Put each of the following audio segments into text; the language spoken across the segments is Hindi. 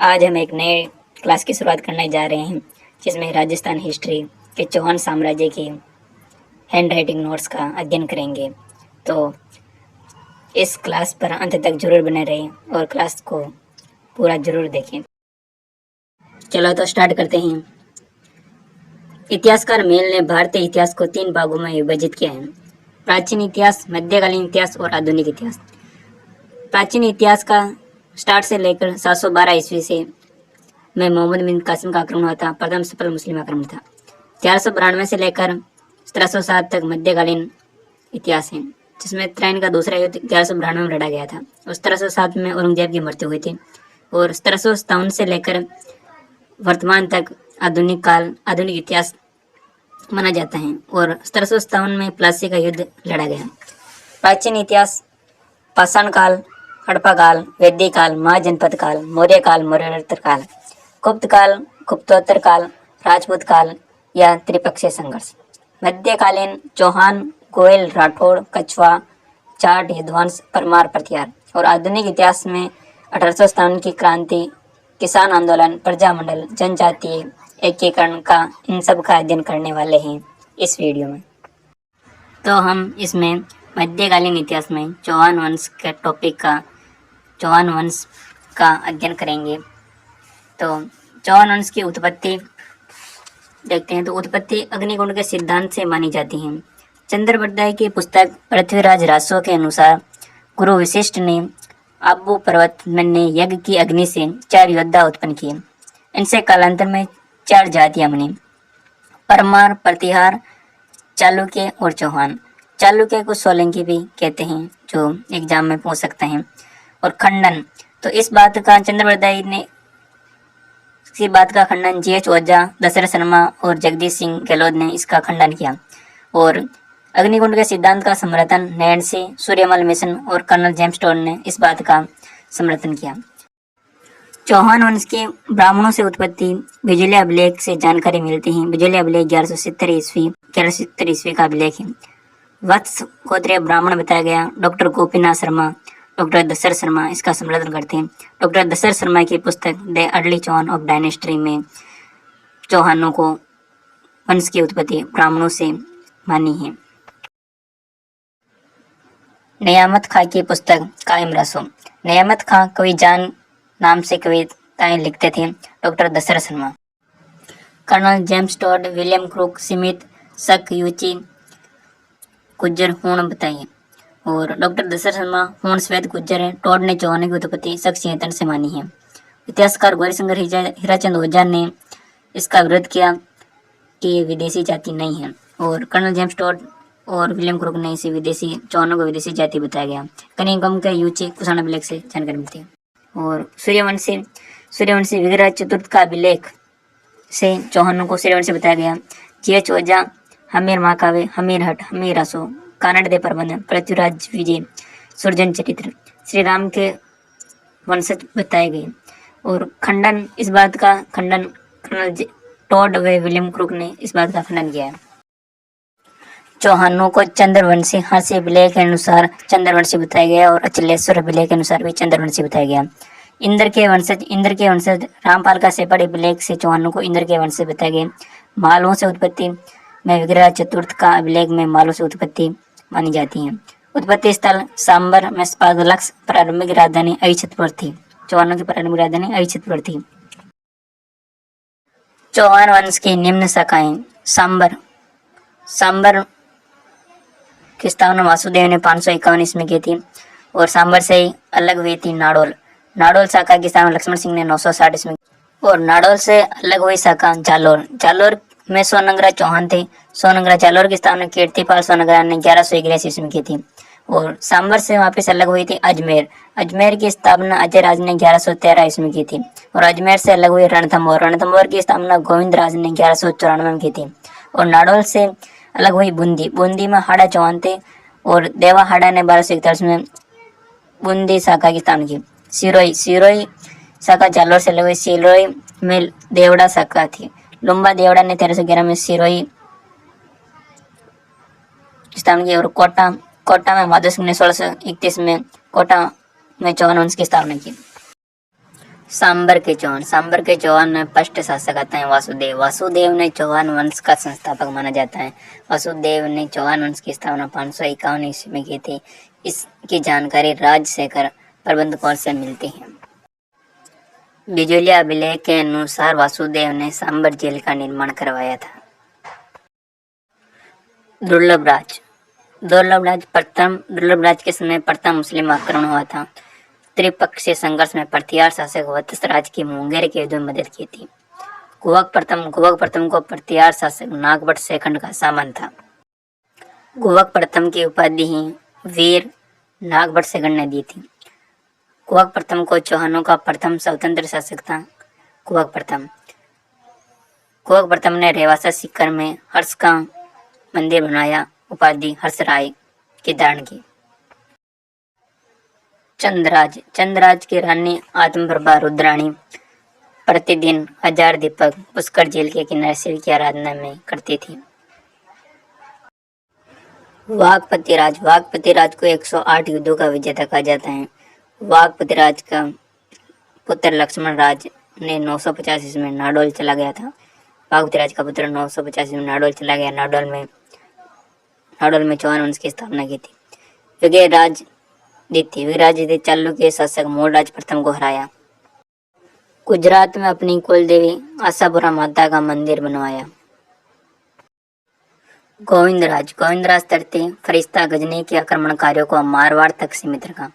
आज हम एक नए क्लास की शुरुआत करने जा रहे हैं जिसमें राजस्थान हिस्ट्री के चौहान साम्राज्य की हैंड राइटिंग नोट्स का अध्ययन करेंगे। तो इस क्लास पर अंत तक जरूर बने रहें और क्लास को पूरा जरूर देखें। चलो तो स्टार्ट करते हैं। इतिहासकार मेल ने भारतीय इतिहास को 3 भागों में विभाजित किया है: प्राचीन इतिहास, मध्यकालीन इतिहास और आधुनिक इतिहास। प्राचीन इतिहास का स्टार्ट से लेकर 712 ईस्वी से में मोहम्मद बिन कासिम का आक्रमण हुआ था, प्रथम सफल मुस्लिम आक्रमण था। 1192 से लेकर 1707 तक मध्यकालीन इतिहास है, जिसमें त्रैन का दूसरा युद्ध 1192 में लड़ा गया था और 1707 में औरंगजेब की मृत्यु हुई थी। और 1757 से लेकर वर्तमान तक आधुनिक इतिहास माना जाता है और 1757 में प्लासी का युद्ध लड़ा गया। प्राचीन इतिहास पाषाण काल, हड़प्पा काल, वैदिक काल, महाजनपद काल, मौर्य काल, मौर्योत्तर काल, गुप्त काल, गुप्तोत्तर काल, राजपूत काल या त्रिपक्षीय संघर्ष। मध्यकालीन चौहान, गोयल, राठौड़, कछवा, जाट, यदुवंश, परमार, प्रतिहार। और आधुनिक इतिहास में 1857 की क्रांति, किसान आंदोलन, प्रजामंडल, जनजातीय एकीकरण का इन सब का अध्ययन करने वाले हैं इस वीडियो में। तो हम इसमें मध्यकालीन इतिहास में चौहान वंश के टॉपिक का चौहान वंश का अध्ययन करेंगे। तो चौहान वंश की उत्पत्ति देखते हैं। तो उत्पत्ति अग्निकुंड के सिद्धांत से मानी जाती है। चंद्रबरदाई की पुस्तक पृथ्वीराज रासो के अनुसार गुरु वशिष्ठ ने आबू पर्वत में यज्ञ की अग्नि से 4 योद्धा उत्पन्न किए। इनसे कालांतर में 4 जातियां बनी: परमार, प्रतिहार, चालुक्य और चौहान। चालुक्य को सोलंकी भी कहते हैं, जो एग्जाम में पूछ सकते हैं। और खंडन, तो इस बात का चंद्रबरदाई ने इसी बात का खंडन GH ओझा, दशरथ शर्मा और जगदीश सिंह गहलोत ने इसका खंडन किया। और अग्निकुंड के सिद्धांत का समर्थन नैन्सी, सूर्यमल मिशन और कर्नल जेम्स टोड ने इस बात का समर्थन किया। चौहान वंश के ब्राह्मणों से उत्पत्ति बिजली अभिलेख से जानकारी मिलती है। बिजली अभिलेख 1170 ईस्वी का अभिलेख है। वत्स गोत्रीय ब्राह्मण बताया गया। डॉक्टर गोपीनाथ शर्मा, डॉक्टर दशरथ शर्मा इसका समर्थन करते हैं। डॉक्टर दशरथ शर्मा की पुस्तक the early Chauhan of dynasty में चौहानों को वंश की उत्पत्ति ब्राह्मणों से मानी है। नियामत खां की पुस्तक कायम रसो। नियामत खां कवि जान नाम से कविताएं लिखते थे। Doctor Dasharath Sharma. Colonel James Tod, William Crooke, Smith, शक, यूची, गुज्जर, हूण बताइए। और डॉक्टर दशरथ शर्मा हूण श्वेत गुज्जर है। टोड ने चौहानों की उत्पत्ति शक सिंहतन से मानी है। इतिहासकार गौरीशंकर हीराचंद ओझा ने इसका विरोध किया कि ये विदेशी जाति नहीं है। और कर्नल जेम्स टोड और विलियम क्रूक ने इसे चौहानों को विदेशी जाति बताया गया। कनिंगम के यूची कुषाण अभिलेख से जानकारी मिलती है। और सूर्यवंशी विग्रह चतुर्थ का अभिलेख से चौहानों को सूर्यवंशी बताया गया। GH ओझा, हमीर महाकाव्य, हमीर हट, हमीर रासो, कानड़ दे प्रबंध, पृथ्वीराज विजय, सुरजन चरित्र, श्री राम के वंशज बताए गए। और खंडन, इस बात का खंडन कर्नल टोड व विलियम क्रूक ने इस बात का खंडन किया है। चौहानों को चंद्रवंशी हास्य अभिलेख के अनुसार चंद्रवंशी बताया गया और अचलेश्वर अभिलेख के अनुसार भी चंद्रवंशी बताया गया। इंद्र के वंशज रामपाल का सेपड़ अभिलेख से चौहानों को इंद्र के वंशज बताए गए। मालवों से उत्पत्ति में विग्रह चतुर्थ का अभिलेख में मालवों से उत्पत्ति मानी जाती है। उत्पत्ति स्थल सांबर में स्पार्गलक्स, प्रारंभिक राजधानी अहिछत्रपुर थी। चौहानों की प्रारंभिक राजधानी अहिछत्रपुर थी। चौहान वंश की निम्न शाखाएं। सांबर की स्थापना वासुदेव ने 551 ईस्वी की थी और सांबर से ही अलग हुई थी नाडोल शाखा की स्थापना लक्ष्मण सिंह ने 960 ईस्वी और नाडोल से अलग हुई शाखा जालोर में सोनंगरा चौहान थे। सोनंगरा जालोर की स्थापना कीर्तिपाल सोनंगरा ने 1181 ईस्वी में की थी। और सांबर से वापस अलग हुई थी अजमेर की स्थापना अजय राज ने 1113 ईस्वी में की थी। और अजमेर से अलग हुई रणथंभौर की स्थापना गोविंद राज ने 1194 में की थी। और नाडोल से अलग हुई बूंदी में हाड़ा चौहान थे और देवा हाड़ा ने 1241 में बूंदी शाखा की स्थापना की। सिरोई शाखा जालोर से अलग हुई। सिरोई में देवड़ा शाखा थी। लुम्बा देवड़ा ने 1311 में सिरोई स्थापना की। और कोटा में माधव सिंह ने 1631 में कोटा में चौहान वंश की स्थापना की। सांबर के चौहान में फर्स्ट शासक आते हैं वासुदेव। वासुदेव ने चौहान वंश का संस्थापक माना जाता है। वासुदेव ने चौहान वंश की स्थापना 551 ईस्वी में की थी। इसकी जानकारी राजशेखर प्रबंध कौर से मिलती है। बिजोलिया अभिलेख के अनुसार वासुदेव ने सांबर जेल का निर्माण करवाया था। दुर्लभ राज के समय प्रथम मुस्लिम आक्रमण हुआ था। त्रिपक्षीय संघर्ष में प्रतिहार शासक वत्स राज की मुंगेर के युद्ध में मदद की थी। कुवक प्रथम को प्रतिहार शासक नागभट्ट सेकंड का सामन था। कुवक प्रथम की उपाधि ही वीर नागभट्ट सेकंड ने दी थी। कुवक प्रथम को चौहानों का प्रथम स्वतंत्र शासक था। कुवक प्रथम ने रेवासा सीकर में हर्ष का मंदिर बनाया, उपाधि हर्षराय की धारण की। चंद्रराज की रानी आत्मप्रभा रुद्राणी प्रतिदिन 1000 दीपक पुष्कर झील के किनारे शिव की आराधना में करती थी। वाघपति राज को 108 युद्धों का विजेता कहा जाता है। वाघपति राज का पुत्र लक्ष्मण राज ने 950 ईस्वी में नाडोल चला गया था। वाघपति राज का पुत्र 950 ईस्वी में नाडोल चला गया। नाडोल में चौहान वंश की स्थापना की थी। विराजित चालुक्य शासक मूलराज प्रथम को हराया। गुजरात में अपनी कुल देवी आशापुरा माता का मंदिर बनवाया। गोविंदराज तरते फरिश्ता गजनी के आक्रमणकारियों को मारवाड़ तक सीमित रखा।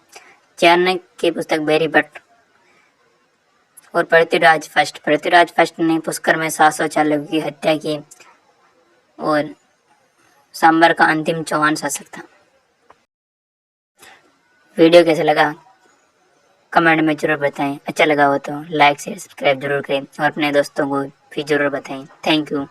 चाणक्य की पुस्तक बेरी भट्ट और पृथ्वीराज फर्स्ट ने पुष्कर में 700 चालुक्यों की हत्या की और सांबर का अंतिम चौहान शासक था। वीडियो कैसा लगा कमेंट में जरूर बताएं। अच्छा लगा हो तो लाइक शेयर सब्सक्राइब जरूर करें और अपने दोस्तों को भी जरूर बताएं। Thank you.